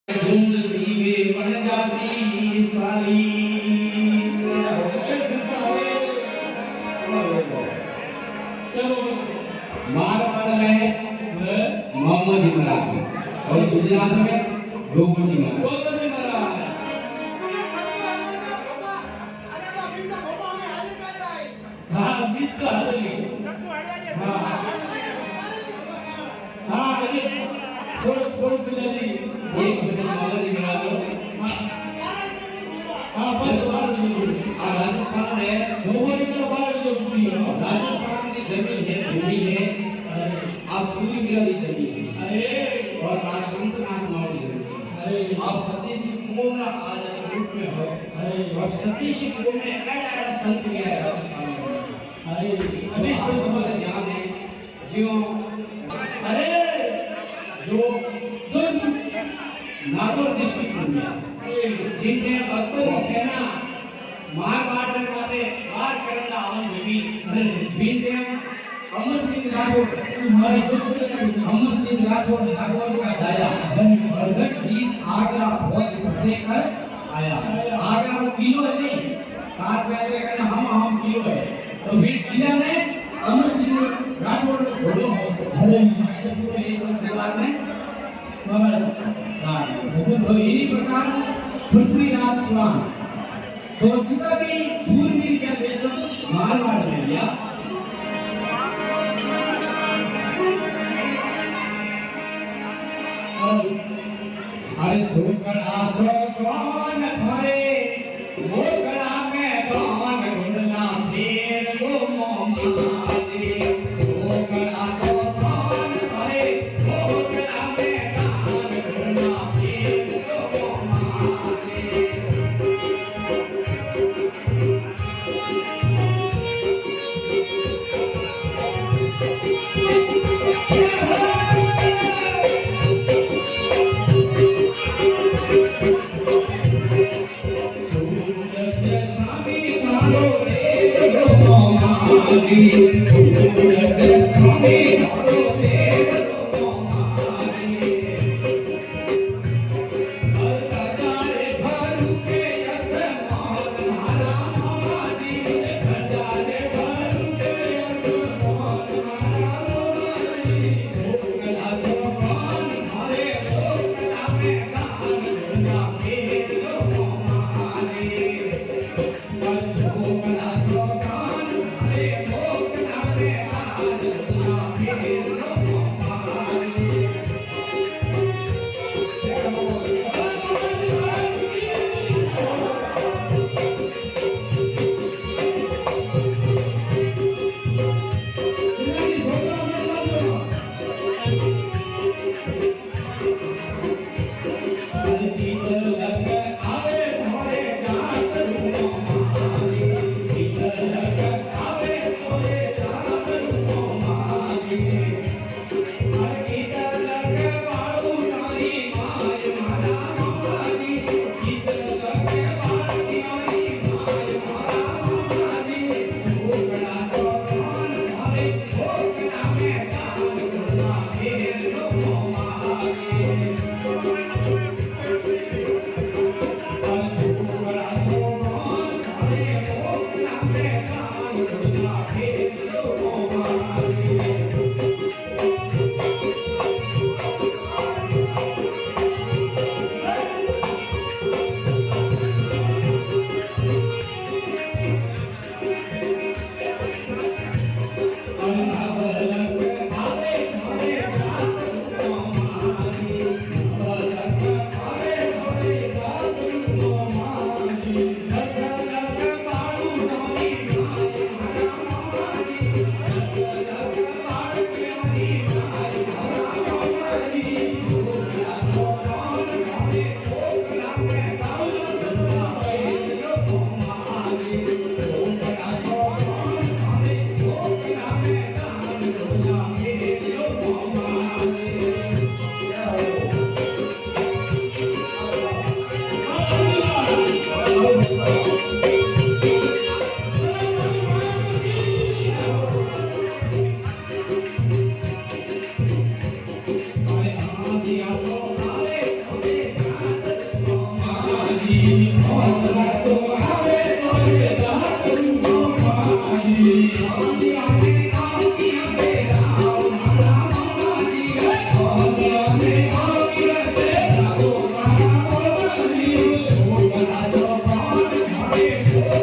झुंड सीवे पण जासी साली से मारवाड़ में मोमोजी महाराज और गुजरात में गोगोजी महाराज। हाँ बीस तो हालेगी। हाँ हाँ ये थोड़ा गुजराती एक भजन मोमोजी महाराज। हाँ बस राजस्थान में मोमोजी महाराज जो पूरी है राजस्थान की जमीन है भूमि है आज सूर्यवीरा की जमीन है। अरे और आज संतनाथ मावड़ी जमीन है। आप सतीश कुंभ में आज ग्रुप में हो। अरे और सतीश कुंभ में ऐसा संत भी है राजस्थान में। अरे अभी से हमारे ध्यान है जो अरे जो जो नागौर डिस्ट्रिक्ट में जिनने अकबरी सेना मारवाड़ में माते वार करना आवन बीते अमर सिंह राठौड़ अमर सिंह राठौड़ नागौर का दाया और गढ़ जीत आगरा फौज भरने कर आया। आगरा वो किलो है नहीं पास में आते कहने हम किलो है तो फिर किला ने अमर सिंह राठौड़ को बोलो अरे पूरे एक परिवार में तो इन्हीं प्रकार पृथ्वीराज चौहान तो जितना भी सूरवीर का देश मारवाड़ में गया। अरे सुकड़ा सो कौन भरे वो कड़ा में कौन गुड़ना फेर लो मोमाजी सुकड़ा सो कौन भरे वो कड़ा में कौन गुड़ना फेर लो मोमाजी। Thank you.